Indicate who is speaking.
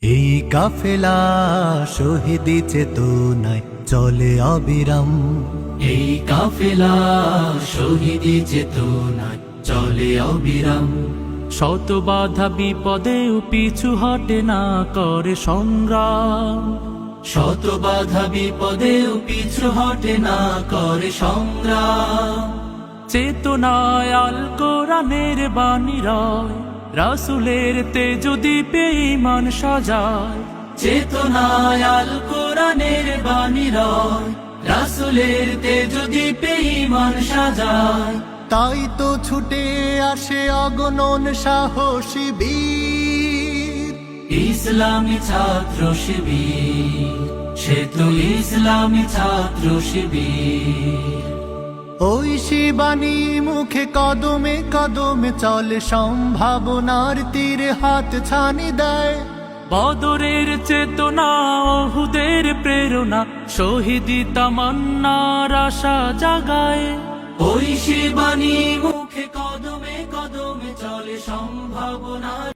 Speaker 1: এই কাফেলা শহীদি চেতনায় চলে অবিরাম।
Speaker 2: এই কাফেলা শহীদি চেতনায় চলে অবিরাম।
Speaker 3: শত বাধা বিপদেও পিছু হটে না করে সংগ্রাম।
Speaker 2: শত বাধা বিপদেও পিছু হটে না করে সংগ্রাম।
Speaker 3: চেতনায় আল কোরআনের বাণী রয়, রাসূলের তেজ দীপে ঈমান সাজায়।
Speaker 2: চেতনায় আল কোরআনের বাণী রয়, রাসূলের তেজ দীপে ঈমান সাজায়।
Speaker 1: তাই তো ছুটে আসে অগণন সাহসী বীর।
Speaker 2: ইসলামী ছাত্র শিবির, সে তো ইসলামী ছাত্র শিবির।
Speaker 1: ওই শিবানী মুখে কদমে কদমে চলে, সম্ভাবনার তীরে হাত ছানি দেয়।
Speaker 3: বদরের চেতনা, ওহুদের প্রেরণা, শহীদি তামান্নার আশা জাগায়।
Speaker 2: ওই শিবানী মুখে কদমে কদমে চলে, সম্ভাবনার